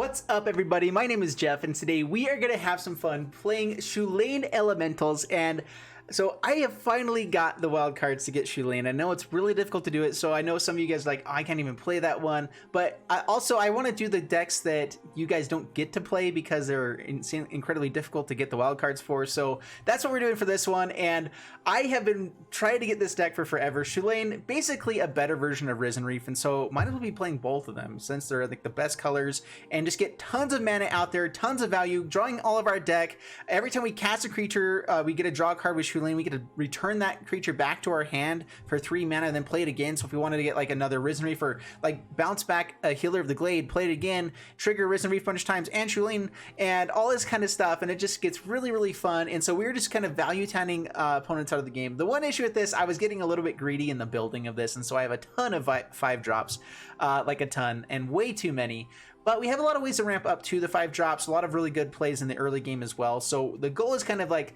What's up, everybody? My name is Jeff, and today we are going to have some fun playing Chulane Elementals. And so I have finally got the wild cards to get Chulane. I know it's really difficult to do it, so I know some of you guys are like, oh, I can't even play that one. But I want to do the decks that you guys don't get to play because they're incredibly difficult to get the wild cards for. So that's what we're doing for this one. And I have been trying to get this deck for forever. Chulane, basically a better version of Risen Reef, and so might as well be playing both of them since they're like the best colors, and just get tons of mana out there, tons of value, drawing all of our deck. Every time we cast a creature, we get a draw card with Chulane. We get to return that creature back to our hand for 3 mana and then play it again. So if we wanted to get like another Risen Reef or like bounce back a Healer of the Glade, play it again, trigger Risen Reef a bunch of times and Chulane and all this kind of stuff, and it just gets really, really fun. And so we're just kind of value tanning opponents out of the game. The one issue with this, I was getting a little bit greedy in the building of this, and so I have a ton of 5 drops, like a ton, and way too many. But we have a lot of ways to ramp up to the 5 drops, a lot of really good plays in the early game as well. So the goal is kind of like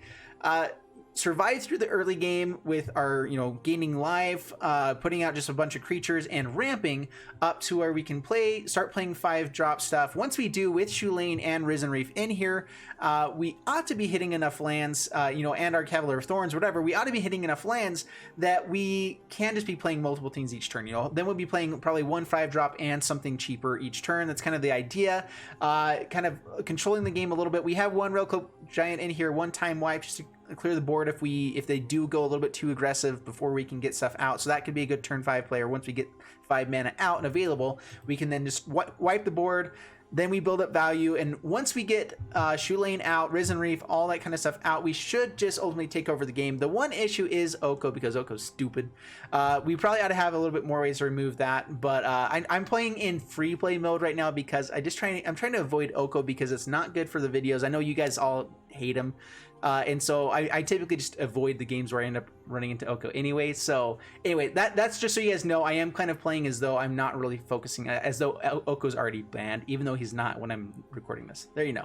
survive through the early game with our, gaining life, putting out just a bunch of creatures and ramping up to where we can start playing 5 drop stuff. Once we do with Chulane and Risen Reef in here, we ought to be hitting enough lands, and our Cavalier of Thorns, whatever, we ought to be hitting enough lands that we can just be playing multiple things each turn. Then we'll be playing probably 1 5 drop and something cheaper each turn. That's kind of the idea, kind of controlling the game a little bit. We have 1 Railcloak Giant in here, 1 time wipe just to clear the board if they do go a little bit too aggressive before we can get stuff out. So that could be a good turn 5 player. Once we get 5 mana out and available, we can then just wipe the board. Then we build up value, and once we get Chulane out, Risen Reef, all that kind of stuff out, we should just ultimately take over the game. The one issue is Oko, because Oko's stupid. We probably ought to have a little bit more ways to remove that, but I'm playing in free play mode right now because I'm trying to avoid Oko because it's not good for the videos. I know you guys all hate him. And so I typically just avoid the games where I end up running into Oko anyway. So anyway, that's just so you guys know, I am kind of playing as though I'm not really focusing, as though Oko's already banned, even though he's not when I'm recording this. There you go.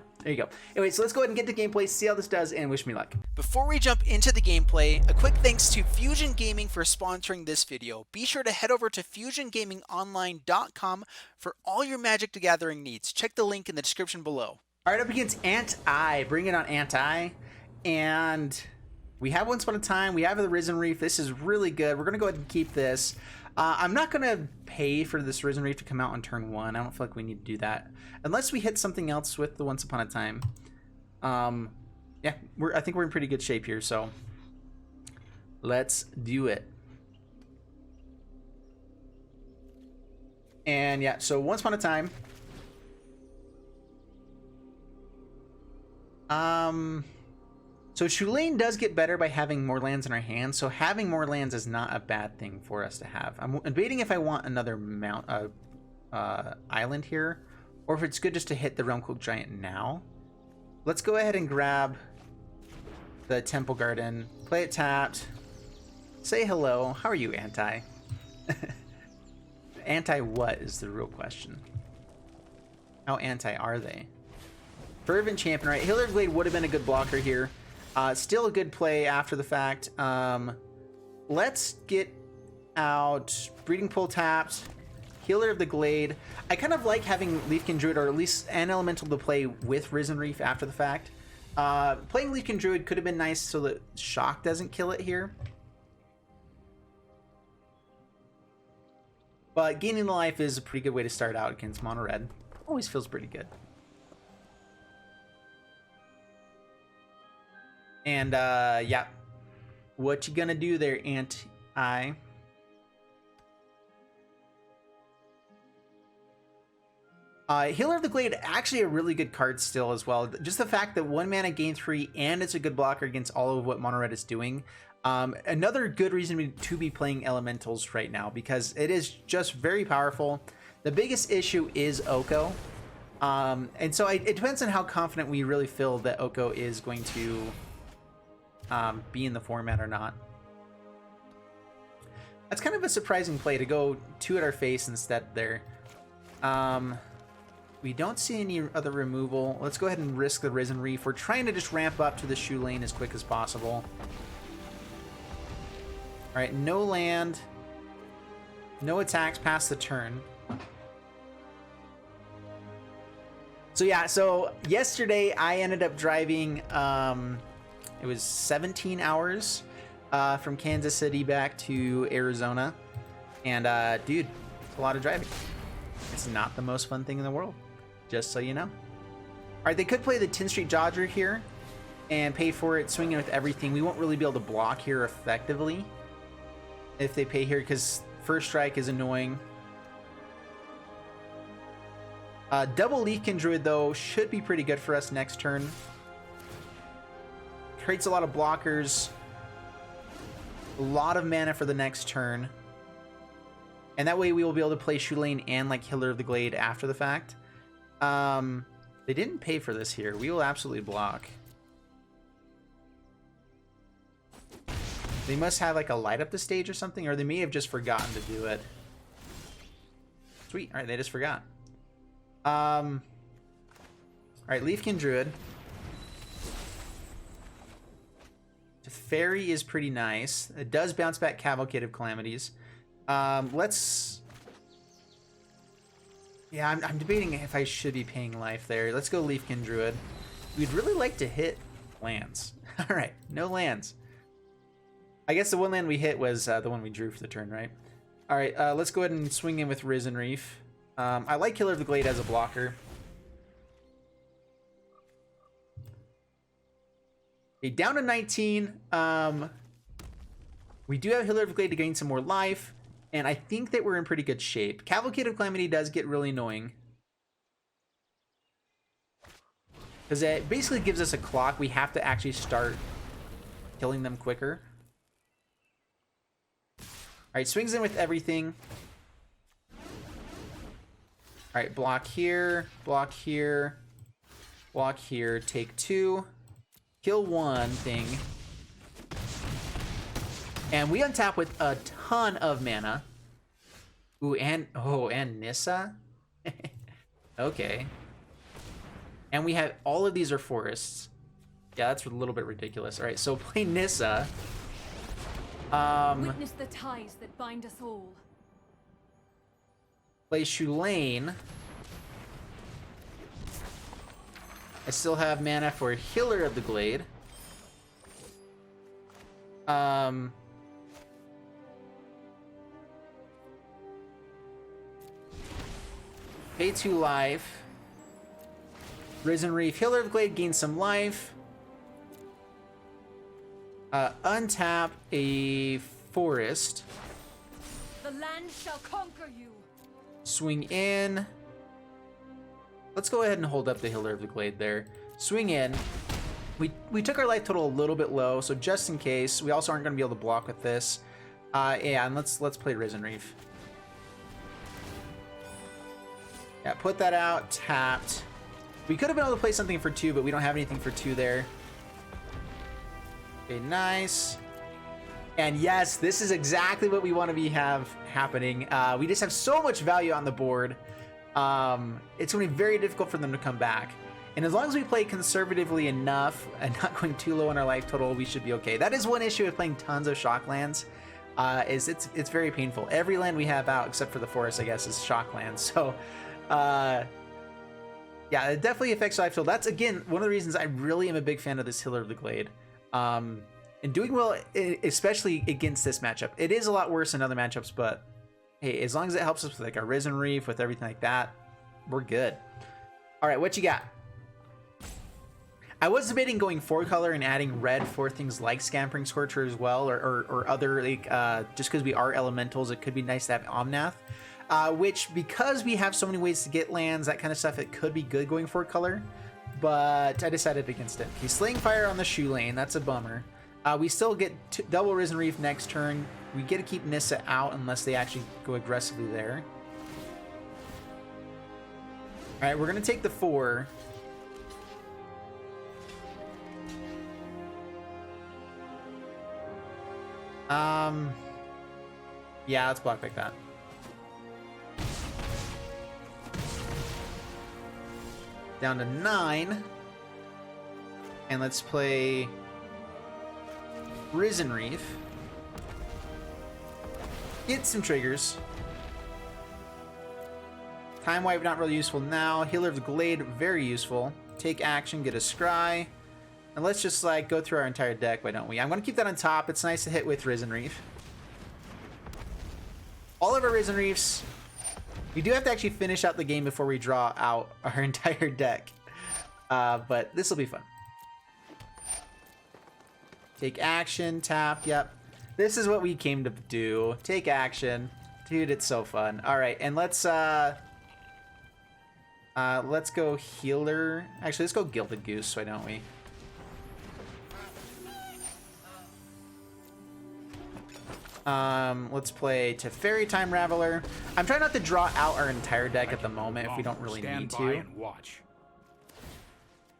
Anyway, so let's go ahead and get to gameplay, see how this does, and wish me luck. Before we jump into the gameplay, a quick thanks to Fusion Gaming for sponsoring this video. Be sure to head over to FusionGamingOnline.com for all your Magic the Gathering needs. Check the link in the description below. All right, up against Anti. Bring it on, Anti. And we have Once Upon a Time, we have the Risen Reef. This is really good. We're gonna go ahead and keep this. I'm not gonna pay for this Risen Reef to come out on turn 1. I don't feel like we need to do that unless we hit something else with the Once Upon a Time. Yeah, I think we're in pretty good shape here, so let's do it. And yeah, so Once Upon a Time. So Chulane does get better by having more lands in our hands, so having more lands is not a bad thing for us to have. I'm debating if I want another island here, or if it's good just to hit the Railcloak Giant now. Let's go ahead and grab the Temple Garden, play it tapped, say hello. How are you, Anti? Anti what is the real question. How anti are they? Fervent Champion, right? Healer of the Glade would have been a good blocker here. Still a good play after the fact. Let's get out Breeding Pool tapped, Healer of the Glade. I kind of like having Leafkin Druid, or at least an elemental to play with Risen Reef after the fact. Playing Leafkin Druid could have been nice so that Shock doesn't kill it here. But gaining the life is a pretty good way to start out against Mono Red. Always feels pretty good. And yeah, what you gonna do there, Anti? Healer of the Glade, actually a really good card still as well. Just the fact that 1 mana gain 3 and it's a good blocker against all of what Mono Red is doing. Another good reason to be playing Elementals right now, because it is just very powerful. The biggest issue is Oko. And so it depends on how confident we really feel that Oko is going to be in the format or not. That's kind of a surprising play to go 2 at our face instead there. We don't see any other removal. Let's go ahead and risk the Risen Reef. We're trying to just ramp up to the Chulane as quick as possible. All right, no land, no attacks past the turn. So yeah, so yesterday I ended up driving, it was 17 hours from Kansas City back to Arizona. And dude, it's a lot of driving. It's not the most fun thing in the world, just so you know. All right, they could play the 10th Street Dodger here and pay for it, swinging with everything. We won't really be able to block here effectively if they pay here, because first strike is annoying. Double Leafkin Druid, though, should be pretty good for us next turn. Creates a lot of blockers. A lot of mana for the next turn. And that way we will be able to play Chulane and, like, Healer of the Glade after the fact. They didn't pay for this here. We will absolutely block. They must have, like, a light up the stage or something, or they may have just forgotten to do it. Sweet. All right, they just forgot. All right, Leafkin Druid. Fairy is pretty nice. It does bounce back Cavalcade of Calamities. Let's... Yeah, I'm debating if I should be paying life there. Let's go Leafkin Druid. We'd really like to hit lands. All right, no lands. I guess the one land we hit was the one we drew for the turn, right? All right, let's go ahead and swing in with Risen Reef. I like Killer of the Glade as a blocker. Okay, down to 19. We do have Healer of the Glade to gain some more life, and I think that we're in pretty good shape. Cavalcade of Calamity does get really annoying, because it basically gives us a clock. We have to actually start killing them quicker. All right, swings in with everything. All right, block here, block here, block here, take 2, kill 1 thing. And we untap with a ton of mana. Ooh, and Nissa? Okay. And we have, all of these are forests. Yeah, that's a little bit ridiculous. All right, so play Nissa. Witness the ties that bind us all. Play Chulane. I still have mana for Healer of the Glade. Pay 2 life. Risen Reef. Healer of the Glade gains some life. Untap a forest. The land shall conquer you. Swing in. Let's go ahead and hold up the Healer of the Glade there. Swing in. We took our life total a little bit low, so just in case, we also aren't going to be able to block with this. Yeah, and let's play Risen Reef. Yeah, put that out, tapped. We could have been able to play something for 2, but we don't have anything for 2 there. Okay, nice. And yes, this is exactly what we want to have happening. We just have so much value on the board. It's going to be very difficult for them to come back. And as long as we play conservatively enough and not going too low on our life total, we should be okay. That is one issue with playing tons of shock lands. Is it's very painful. Every land we have out, except for the forest, I guess, is shock lands. So, yeah, it definitely affects life total. That's, again, one of the reasons I really am a big fan of this Healer of the Glade. And doing well, especially against this matchup. It is a lot worse in other matchups, but hey, as long as it helps us with like a Risen Reef, with everything like that, we're good. All right, what you got? I was debating going 4-color and adding red for things like Scampering Scorcher as well, or other, like, just because we are elementals, it could be nice to have Omnath. Which, because we have so many ways to get lands, that kind of stuff, it could be good going 4-color. But I decided against it. Okay, Slaying Fire on the Chulane, that's a bummer. We still get double Risen Reef next turn. We get to keep Nissa out unless they actually go aggressively there. All right, we're going to take the 4. Yeah, let's block like that. Down to 9. And let's play Risen Reef. Get some triggers. Time Wipe, not really useful now. Healer of the Glade, very useful. Take action, get a Scry. And let's just like go through our entire deck, why don't we? I'm going to keep that on top. It's nice to hit with Risen Reef. All of our Risen Reefs. We do have to actually finish out the game before we draw out our entire deck. But this will be fun. Take action, tap, yep. This is what we came to do. Take action. Dude, it's so fun. All right, and let's go healer. Actually, let's go Gilded Goose, why don't we? Let's play Teferi Time Raveler. I'm trying not to draw out our entire deck at the moment if we don't really need to.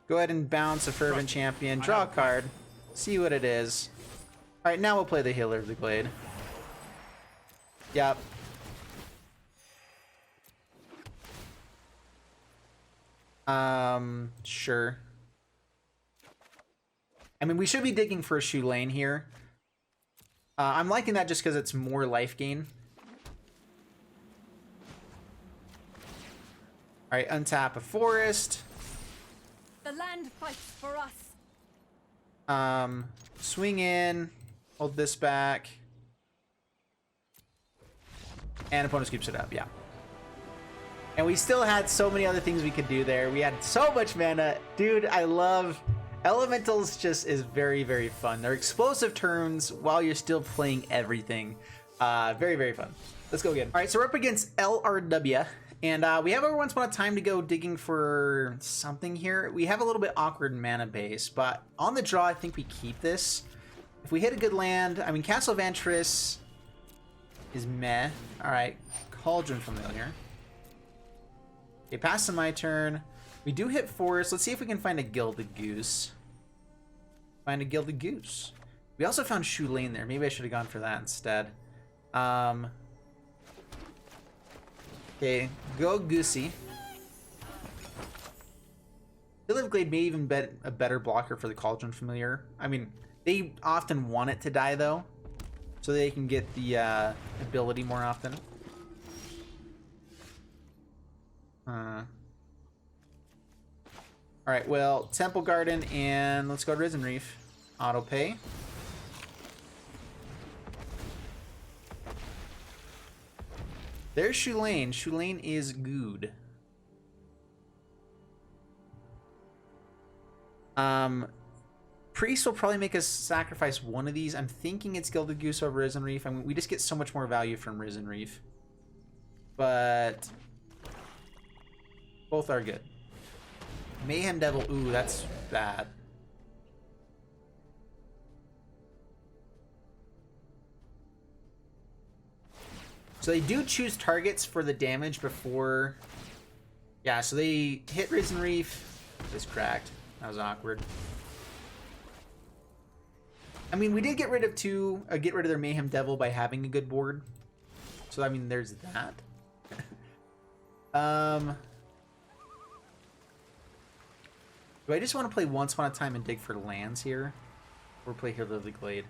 Go ahead and bounce a Fervent Champion, draw a card, see what it is. All right, now we'll play the Healer of the Glade. Yep. Sure. I mean, we should be digging for a Chulane here. I'm liking that just because it's more life gain. All right, untap a forest. The land fights for us. Swing in, hold this back, and opponent scoops it up. Yeah. And we still had so many other things we could do there. We had so much mana, dude. I love Elementals. Just is very, very fun. They're explosive turns while you're still playing everything. Very, very fun. Let's go again. All right, so we're up against LRW. And we have every once upon a time to go digging for something here. We have a little bit awkward mana base, but on the draw, I think we keep this. If we hit a good land, I mean, Castle Vantress is meh. All right, Cauldron Familiar. Okay, pass to my turn. We do hit Forest. Let's see if we can find a Gilded Goose. Find a Gilded Goose. We also found Chulane there. Maybe I should have gone for that instead. Okay, go Goosey. Healer of Glade may even be a better blocker for the Cauldron Familiar. I mean, they often want it to die though, so they can get the ability more often. Alright, well, Temple Garden and let's go Risen Reef. Auto pay. There's Chulane. Chulane is good. Priest will probably make us sacrifice one of these. I'm thinking it's Gilded Goose over Risen Reef. I mean, we just get so much more value from Risen Reef. But both are good. Mayhem Devil, ooh, that's bad. So they do choose targets for the damage before. Yeah, so they hit Risen Reef. This cracked. That was awkward. I mean, we did get rid of get rid of their Mayhem Devil by having a good board. So I mean, there's that. Do I just want to play Once Upon a Time and dig for lands here? Or play Healer of the Glade?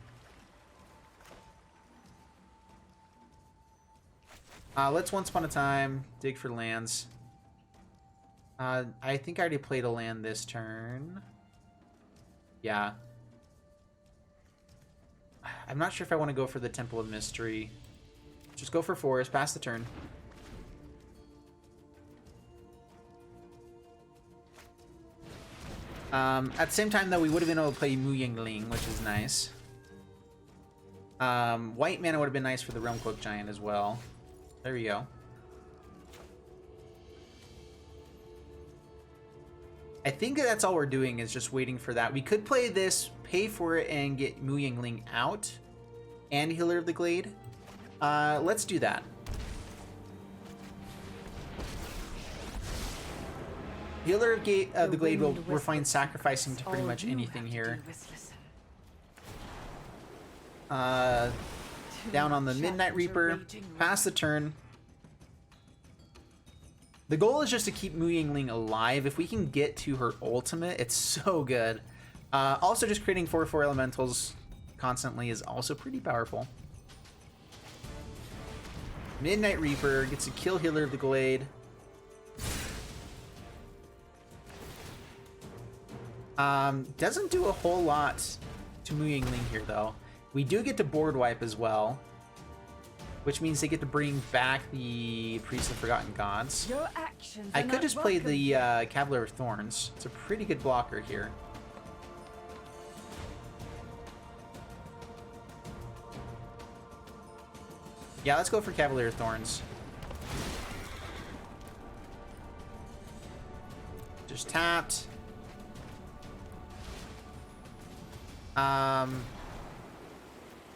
Let's Once Upon a Time, dig for lands. I think I already played a land this turn. Yeah. I'm not sure if I want to go for the Temple of Mystery. Just go for Forest, pass the turn. At the same time, though, we would have been able to play Mu Yingling, which is nice. White mana would have been nice for the Realm Cloak Giant as well. There we go. I think that's all we're doing is just waiting for that. We could play this, pay for it, and get Mu Yingling out. And Healer of the Glade. Let's do that. Healer of the Glade we're fine sacrificing to pretty much anything here. Down on the Midnight Reaper. Pass the turn. The goal is just to keep Mu Yingling alive. If we can get to her ultimate, it's so good. Also, just creating 4/4 elementals constantly is also pretty powerful. Midnight Reaper gets to kill Healer of the Glade. Doesn't do a whole lot to Mu Yingling here, though. We do get to board wipe as well, which means they get to bring back the Priest of Forgotten Gods. Your actions I are could not just play welcome the here. Cavalier of Thorns. It's a pretty good blocker here. Yeah, let's go for Cavalier of Thorns. Just tapped.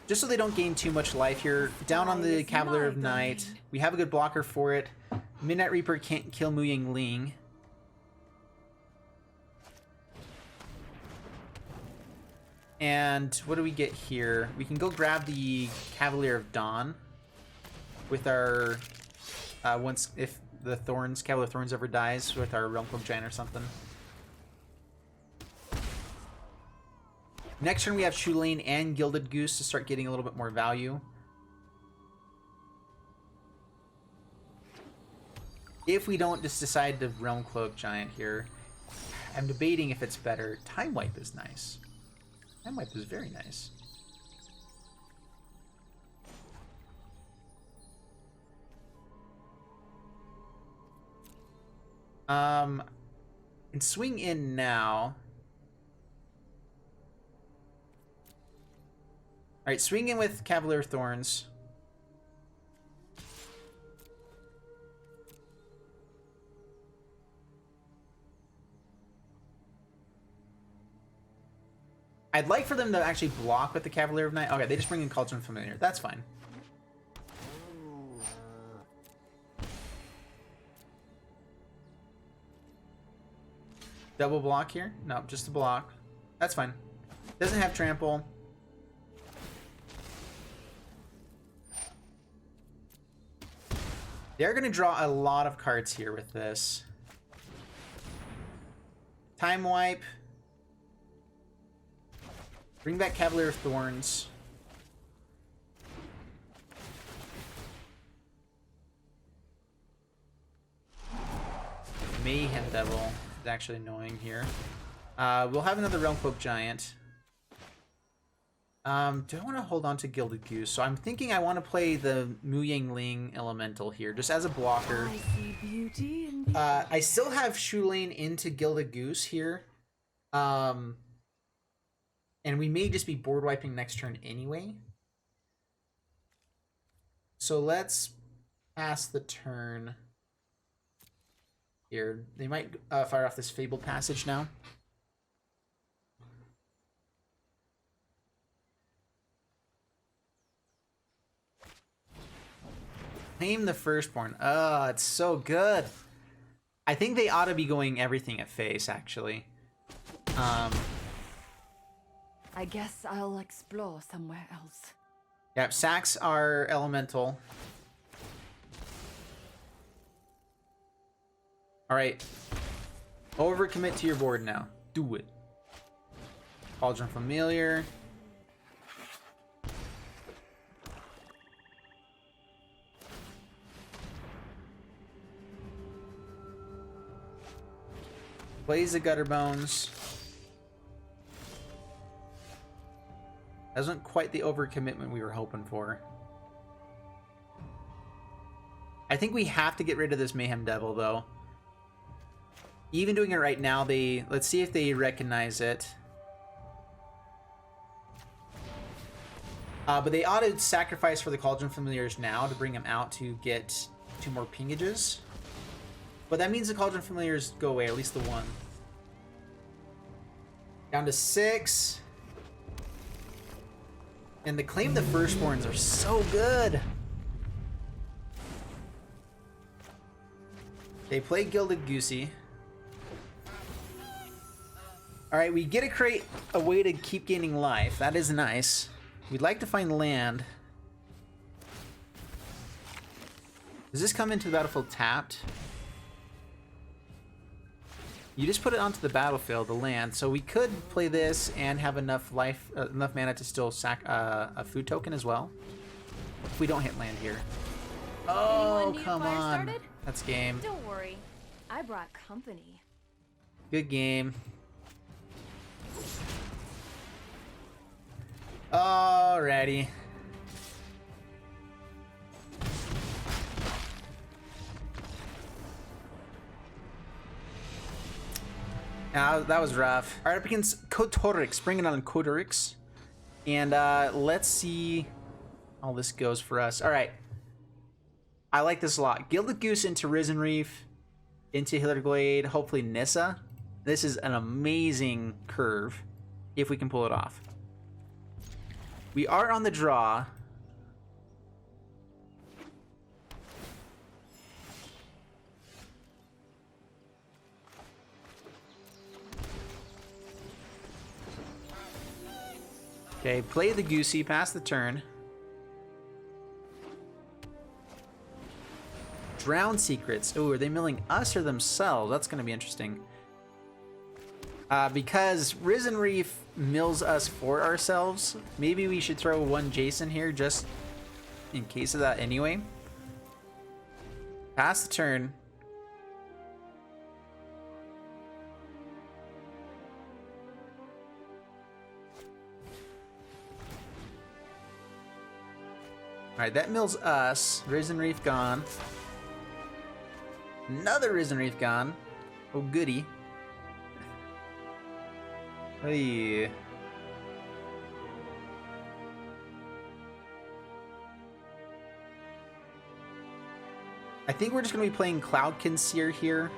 Just so they don't gain too much life here. Down on the Cavalier of Night. We have a good blocker for it. Midnight Reaper can't kill Mu Yingling. And what do we get here? We can go grab the Cavalier of Dawn with our if the Cavalier of Thorns ever dies with our Realm Cloak Giant or something. Next turn we have Chulane and Gilded Goose to start getting a little bit more value. If we don't just decide to Realm Cloak Giant here, I'm debating if it's better. Time Wipe is nice. Time Wipe is very nice. And swing in now. Alright, swing in with Cavalier Thorns. I'd like for them to actually block with the Cavalier of Night. Okay, they just bring in Cauldron Familiar. That's fine. Double block here? No, just a block. That's fine. Doesn't have trample. They're going to draw a lot of cards here with this. Time Wipe. Bring back Cavalier of Thorns. Mayhem Devil is actually annoying here. We'll have another Realm Cloak Giant. Do I want to hold on to Gilded Goose? So I'm thinking I want to play the Mu Yingling Elemental here, just as a blocker. I see beauty in the I still have Chulane into Gilded Goose here. And we may just be board wiping next turn anyway. So let's pass the turn here. They might fire off this Fabled Passage now. Claim the Firstborn. Oh, it's so good. I think they ought to be going everything at face, actually. I guess I'll explore somewhere else. Yep, sacks are elemental. Alright. Overcommit to your board now. Do it. Cauldron Familiar. Plays the Gutter Bones. That wasn't quite the overcommitment we were hoping for. I think we have to get rid of this Mayhem Devil, though. Even doing it right now, let's see if they recognize it. But they ought to sacrifice for the Cauldron Familiars now to bring them out to get 2 more pingages. But that means the Cauldron Familiars go away, at least the one. Down to 6. And the Claim the Firstborns are so good. They play Gilded Goosey. Alright, we get to create a way to keep gaining life. That is nice. We'd like to find land. Does this come into the battlefield tapped? You just put it onto the battlefield, the land. So we could play this and have enough life, enough mana to still sack a food token as well. If we don't hit land here. Oh, Anyone need come fire on. started? That's game. Don't worry, I brought company. Good game. Alrighty. That was rough. Alright, up against Kotorix, bringing on Kotorix. And let's see how this goes for us. Alright. I like this a lot. Gilded Goose into Risen Reef, into Hillerglade, hopefully Nissa. This is an amazing curve, if we can pull it off. We are on the draw. Okay, play the Goosey, pass the turn. Drown Secrets. Oh, are they milling us or themselves? That's going to be interesting. Because Risen Reef mills us for ourselves, maybe we should throw one Jason here just in case of that anyway. Pass the turn. Alright, that mills us. Risen Reef gone. Another Risen Reef gone. Oh, goody. Hey. I think we're just going to be playing Cloud Conceer here.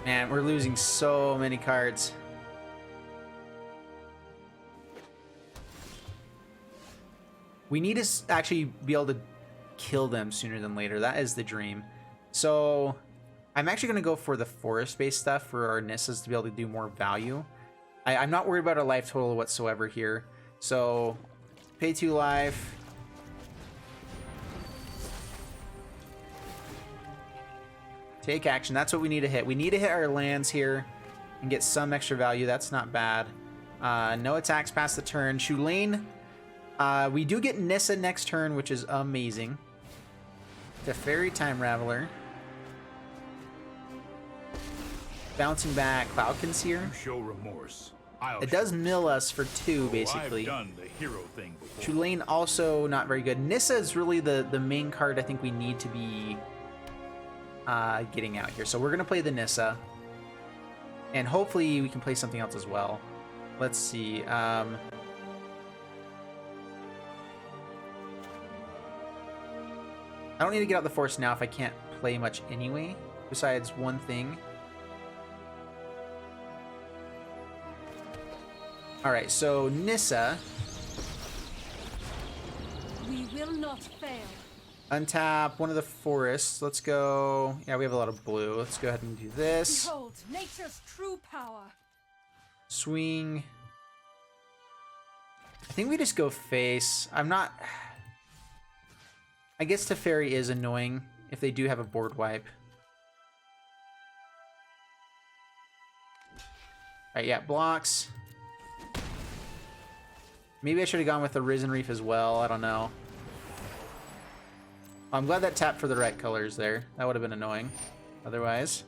Man, we're losing so many cards. We need to actually be able to kill them sooner than later. That is the dream. So I'm actually going to go for the forest-based stuff for our Nissas to be able to do more value. I'm not worried about our life total whatsoever here. So pay 2 life. Take action. That's what we need to hit. We need to hit our lands here and get some extra value. That's not bad. No attacks past the turn. Chulane. We do get Nissa next turn, which is amazing. The Fairy Time Raveler. Bouncing back. Cloud Conceer. Show remorse. It does mill us for 2, basically. I've done the hero thing before. Chulane also not very good. Nissa is really the main card I think we need to be getting out here. So we're going to play the Nissa. And hopefully we can play something else as well. Let's see. I don't need to get out the force now if I can't play much anyway. Besides one thing. Alright, so Nissa. We will not fail. Untap one of the forests. Let's go. Yeah, we have a lot of blue. Let's go ahead and do this. Behold, nature's true power. Swing. I think we just go face. I'm not... I guess Teferi is annoying if they do have a board wipe. Alright, yeah, blocks. Maybe I should have gone with the Risen Reef as well. I don't know. I'm glad that tapped for the right colors there. That would have been annoying otherwise.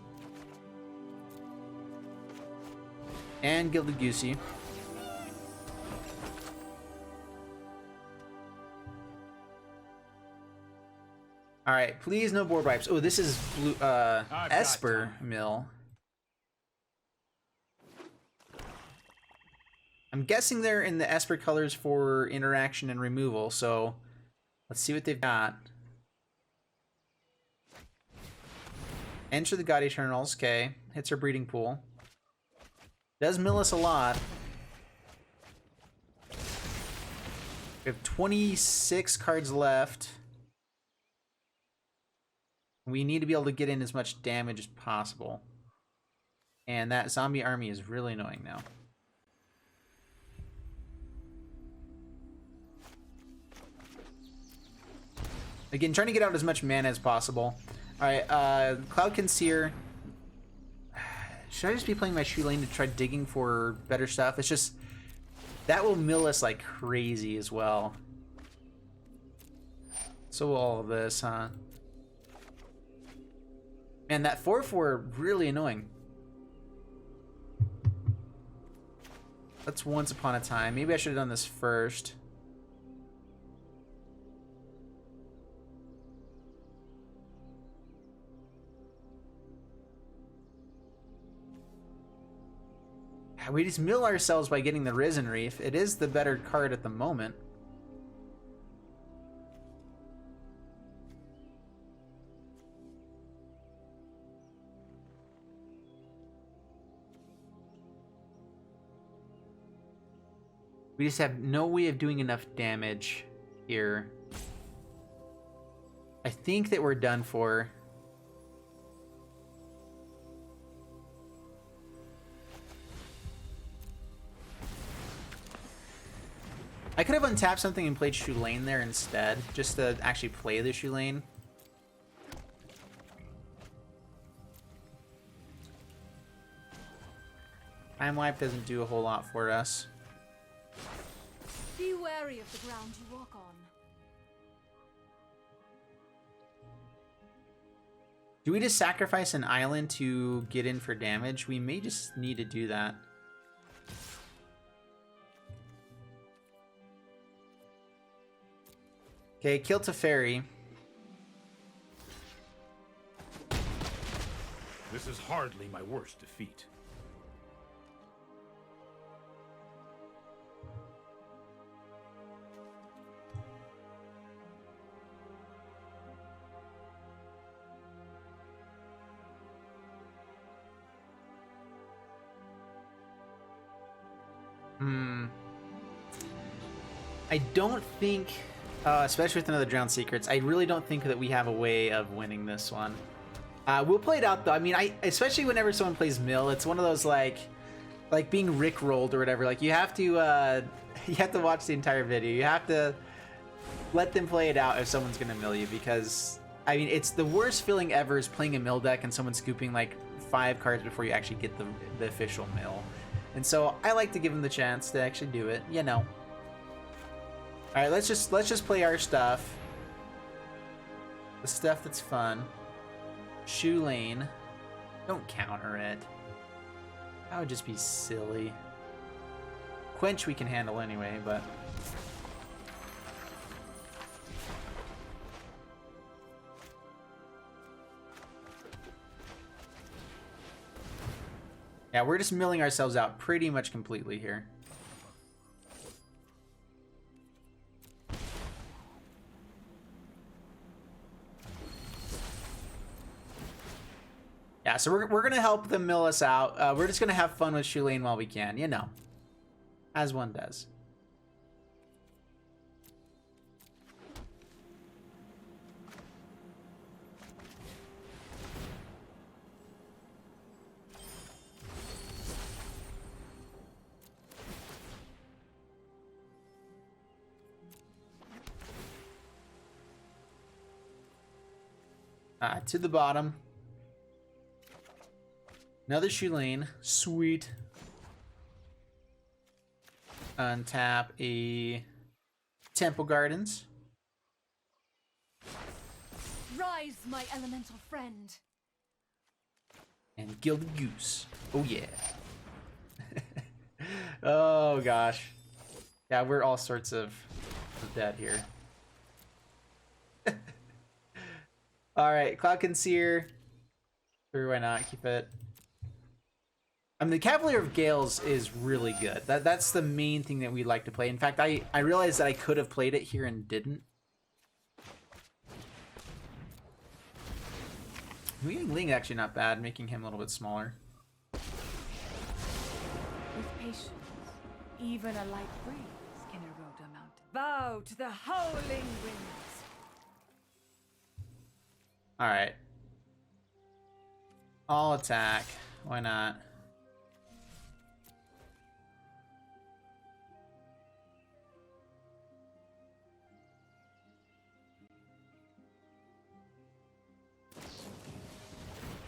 And Gilded Goosey. Alright, please no board wipes. Oh, this is blue, Esper Mill. I'm guessing they're in the Esper colors for interaction and removal, so let's see what they've got. Enter the God Eternals, okay. Hits our breeding pool. Does mill us a lot. We have 26 cards left. We need to be able to get in as much damage as possible. And that zombie army is really annoying now. Again, trying to get out as much mana as possible. Alright, Cloud Conceer. Should I just be playing my Chulane to try digging for better stuff? It's just... that will mill us like crazy as well. So will all of this, huh? And that 4/4 really annoying. That's Once Upon a Time. Maybe I should have done this first. We just mill ourselves by getting the Risen Reef. It is the better card at the moment. We just have no way of doing enough damage here. I think that we're done for. I could have untapped something and played Chulane there instead, just to actually play the Chulane. Time Wipe doesn't do a whole lot for us. Be wary of the ground you walk on. Do we just sacrifice an island to get in for damage? We may just need to do that. Okay, kill Teferi. This is hardly my worst defeat. I don't think, especially with another Drowned Secrets, I really don't think that we have a way of winning this one. We'll play it out though. I mean, especially whenever someone plays Mill, it's one of those like being Rickrolled or whatever. Like you have to watch the entire video. You have to let them play it out if someone's gonna mill you, because I mean, it's the worst feeling ever is playing a mill deck and someone scooping like 5 cards before you actually get the official mill. And so I like to give them the chance to actually do it, you know. All right, let's just play our stuff. The stuff that's fun. Chulane. Don't counter it. That would just be silly. Quench we can handle anyway, but... yeah, we're just milling ourselves out pretty much completely here. Yeah, so we're gonna help them mill us out. We're just gonna have fun with Chulane while we can, you know, as one does. To the bottom. Another Chulane. Sweet. Untap a Temple Gardens. Rise, my elemental friend. And Gilded Goose. Oh yeah. Oh gosh. Yeah, we're all sorts of dead here. Alright, Cloud Conceer. Sure, why not? Keep it. I mean, the Cavalier of Gales is really good. That's the main thing that we like to play. In fact, I realized that I could have played it here and didn't. Making Ling actually not bad, making him a little bit smaller. With patience, even a light breeze can erode a mountain. Bow to the howling winds. Alright. All attack. Why not?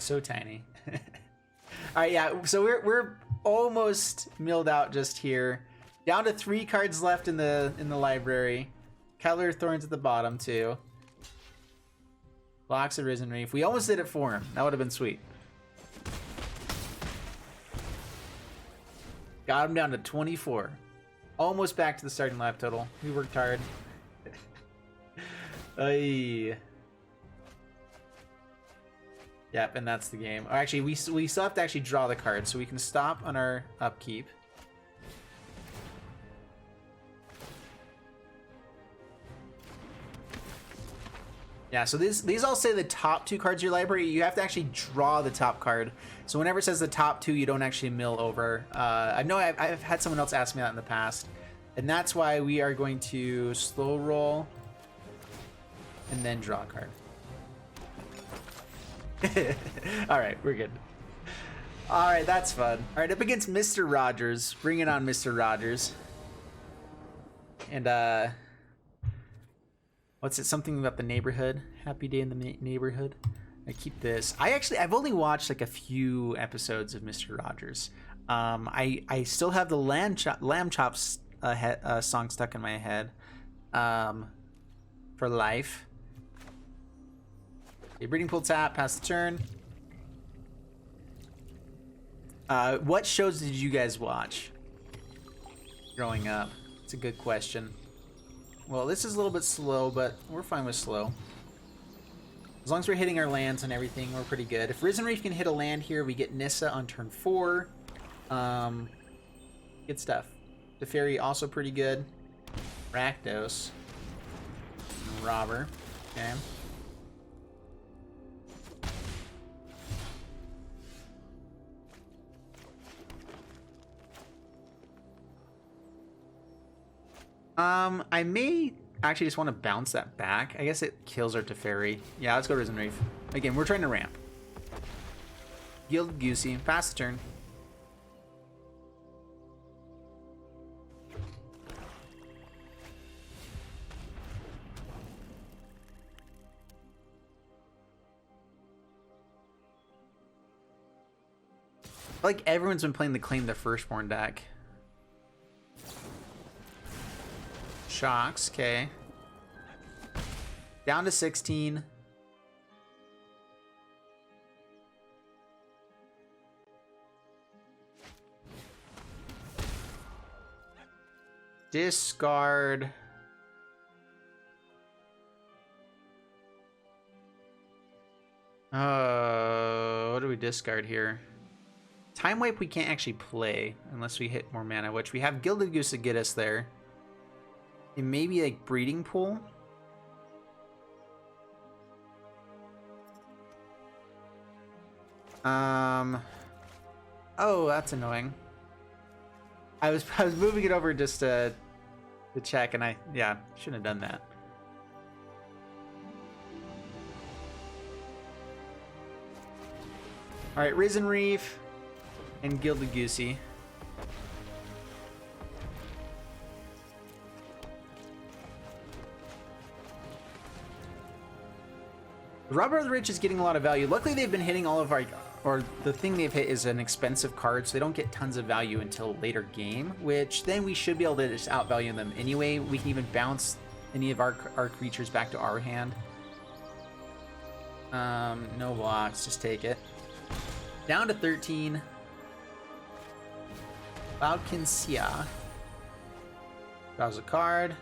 So tiny. Alright, yeah, so we're almost milled out just here. Down to 3 cards left in the library. Cavalier Thorns at the bottom too. Blocks a Risen Reef. We almost did it for him. That would have been sweet. Got him down to 24. Almost back to the starting lap total. We worked hard. Ay. Yep, and that's the game. Or actually, we still have to actually draw the card, so we can stop on our upkeep. Yeah, so these all say the top 2 cards of your library. You have to actually draw the top card. So whenever it says the top 2, you don't actually mill over. I know I've had someone else ask me that in the past. And that's why we are going to slow roll and then draw a card. Alright, we're good. Alright, that's fun. Alright, up against Mr. Rogers. Bring it on, Mr. Rogers. And, what's it? Something about the neighborhood. Happy day in the neighborhood. I keep this. I've only watched like a few episodes of Mr. Rogers. I still have the lamb chops song stuck in my head. For life. A breeding pool tap, pass the turn. What shows did you guys watch growing up? It's a good question. Well, this is a little bit slow, but we're fine with slow. As long as we're hitting our lands and everything, we're pretty good. If Risen Reef can hit a land here, we get Nissa on turn 4. Good stuff. The Fairy also pretty good. Rakdos. Robber. Okay. I may actually just want to bounce that back. I guess it kills our Teferi. Yeah, let's go Risen Reef. Again, we're trying to ramp. Gilded Goosey. Pass the turn. Like everyone's been playing the Claim the Firstborn deck. Shocks, okay. Down to 16. Discard. What do we discard here? Time Wipe we can't actually play unless we hit more mana, which we have Gilded Goose to get us there. It may be like Breeding Pool. Oh, that's annoying. I was moving it over just to check, and yeah, shouldn't have done that. All right, Risen Reef and Gilded Goosey. Robber of the Rich is getting a lot of value. Luckily, they've been hitting all of our, or the thing they've hit is an expensive card, so they don't get tons of value until later game, which then we should be able to just outvalue them anyway. We can even bounce any of our creatures back to our hand. No blocks, just take it. Down to 13. Cloudkin Sia. Draws a card.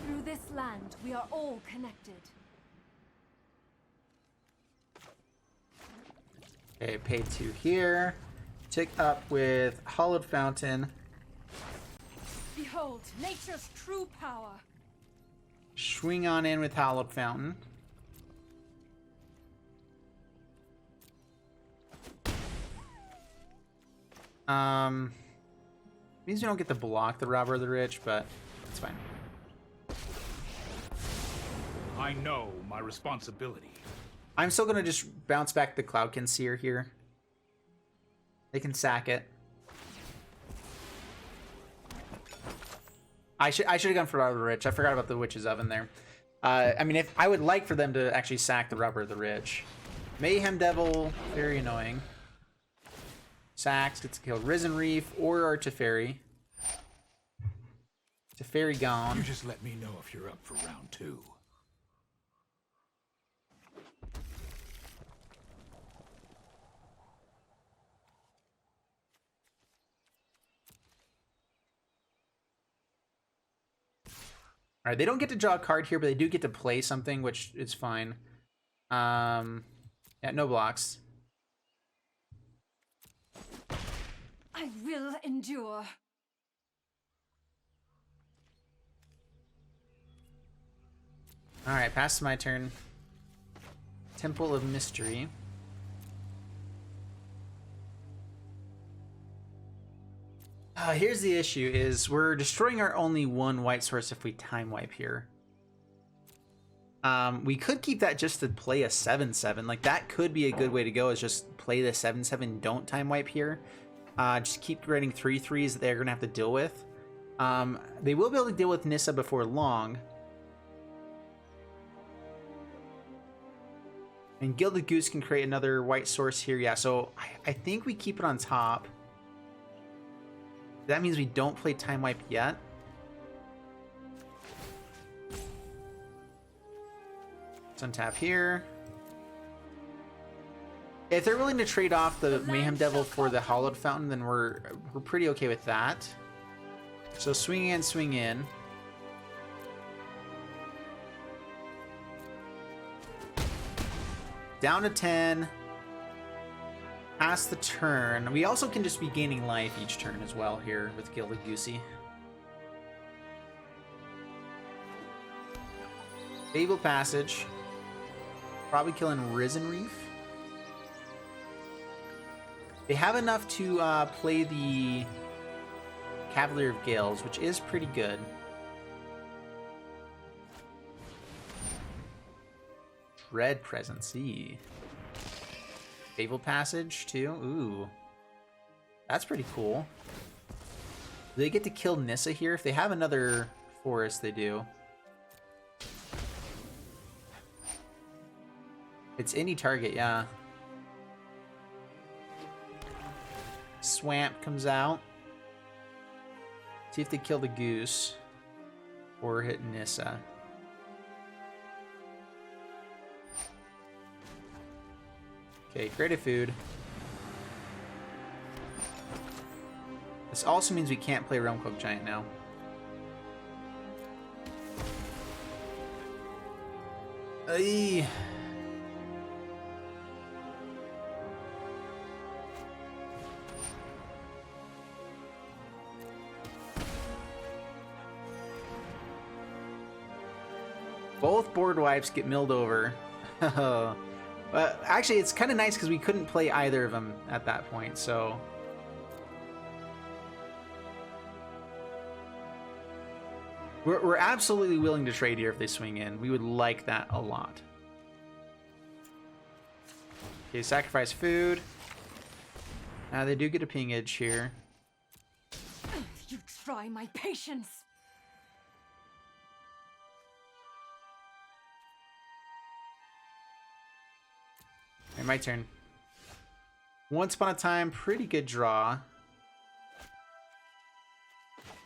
Through this land, we are all connected. Okay, pay 2 here. Tick up with Hollowed Fountain. Behold, nature's true power. Swing on in with Hollowed Fountain. Means you don't get to block the Robber of the Rich, but it's fine. I know my responsibility. I'm still gonna just bounce back the Cloudkin Seer here. They can sack it. I should have gone for Robber of the Rich. I forgot about the Witch's Oven there. I mean, if I would like for them to actually sack the Robber of the Rich. Mayhem Devil, very annoying. Sax gets to kill Risen Reef or our Teferi. Teferi gone. You just let me know if you're up for round 2. All right, they don't get to draw a card here, but they do get to play something, which is fine. Yeah, no blocks. I will endure. All right, pass my turn. Temple of Mystery. Here's the issue, is we're destroying our only one white source if we time wipe here. We could keep that just to play a 7/7. Like, that could be a good way to go, is just play the 7/7, don't time wipe here. Just keep getting 3/3s that they're going to have to deal with. They will be able to deal with Nissa before long. And Gilded Goose can create another white source here. Yeah, so I think we keep it on top. That means we don't play Time Wipe yet. Let's untap here. If they're willing to trade off the Mayhem Devil for the Hollowed Fountain, then we're pretty okay with that. So swing in, swing in. Down to 10. Pass the turn. We also can just be gaining life each turn as well here with Gilded Goosey. Fabled Passage. Probably killing Risen Reef. They have enough to play the Cavalier of Gales, which is pretty good. Dread Presence. Fabled Passage, too. Ooh. That's pretty cool. Do they get to kill Nissa here? If they have another forest, they do. It's any target, yeah. Swamp comes out. See if they kill the goose. Or hit Nissa. Okay, creative food. This also means we can't play Realm Cloak Giant now. Ay. Both board wipes get milled over. Actually, it's kind of nice because we couldn't play either of them at that point, so... We're absolutely willing to trade here if they swing in. We would like that a lot. Okay, sacrifice food. They do get a ping edge here. You try my patience. Alright, my turn. Once upon a time, pretty good draw.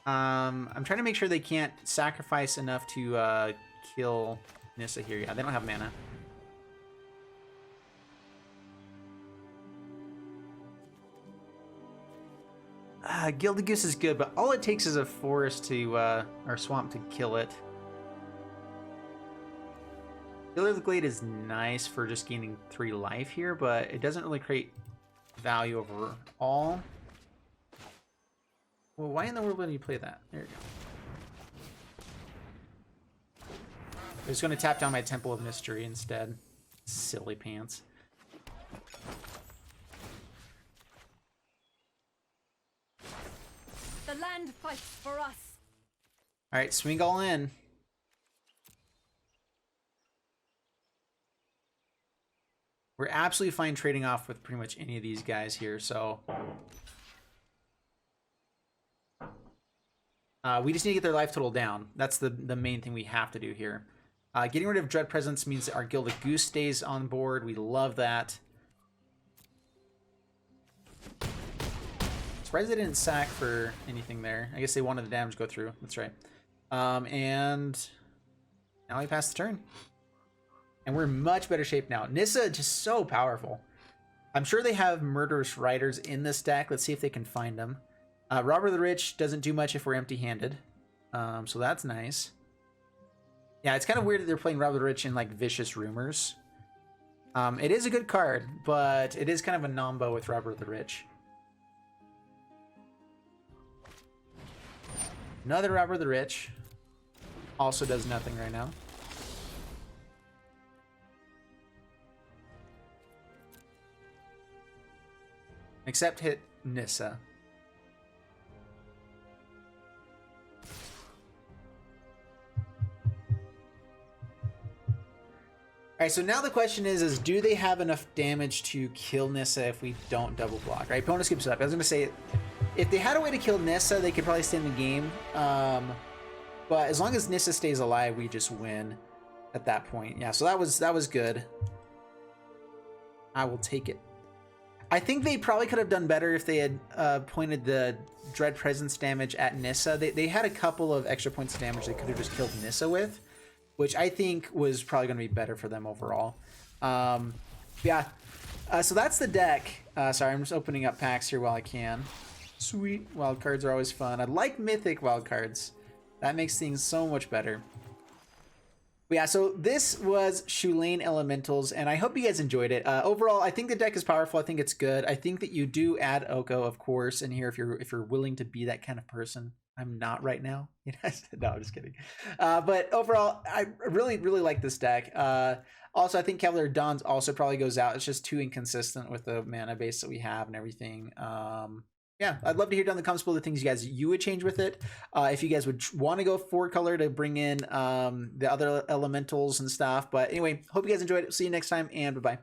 I'm trying to make sure they can't sacrifice enough to kill Nissa here. Yeah, they don't have mana. Gilded Goose is good, but all it takes is a forest to, or swamp to kill it. Killer of the Glade is nice for just gaining 3 life here, but it doesn't really create value overall. Well, why in the world would you play that? There you go. I'm just going to tap down my Temple of Mystery instead. Silly pants. The land fights for us. Alright, swing all in. We're absolutely fine trading off with pretty much any of these guys here, so... we just need to get their life total down. That's the main thing we have to do here. Getting rid of Dread Presence means that our Gilded Goose stays on board. We love that. surprised they didn't sack for anything there. I guess they wanted the damage to go through. That's right. And now we pass the turn. And we're in much better shape now. Nissa just so powerful. I'm sure they have Murderous Riders in this deck. Let's see if they can find them. Robber the Rich doesn't do much if we're empty-handed. So that's nice. Yeah, it's kind of weird that they're playing Robber the Rich in like Vicious Rumors. It is a good card, but it is kind of a nombo with Robber the Rich. Another Robber the Rich. Also does nothing right now. Except hit Nissa. Alright, so now the question is do they have enough damage to kill Nissa if we don't double block? Right, opponent skips up. I was going to say, if they had a way to kill Nissa, they could probably stay in the game. But as long as Nissa stays alive, we just win at that point. Yeah, so that was good. I will take it. I think they probably could have done better if they had pointed the Dread Presence damage at Nissa. They had a couple of extra points of damage they could have just killed Nissa with, which I think was probably going to be better for them overall. Yeah, so that's the deck. Sorry, I'm just opening up packs here while I can. Sweet. Wild cards are always fun. I like Mythic wild cards. That makes things so much better. But yeah, so this was Chulane Elementals, and I hope you guys enjoyed it. Overall, I think the deck is powerful. I think it's good. I think that you do add Oko, of course, in here if you're willing to be that kind of person. I'm not right now. No, I'm just kidding. But overall, I really like this deck. Also, I think Cavalier Dons also probably goes out. It's just too inconsistent with the mana base that we have and everything. Yeah, I'd love to hear down in the comments below the things you would change with it. If you guys would want to go 4-color to bring in the other elementals and stuff. But anyway, hope you guys enjoyed it. See you next time, and bye-bye.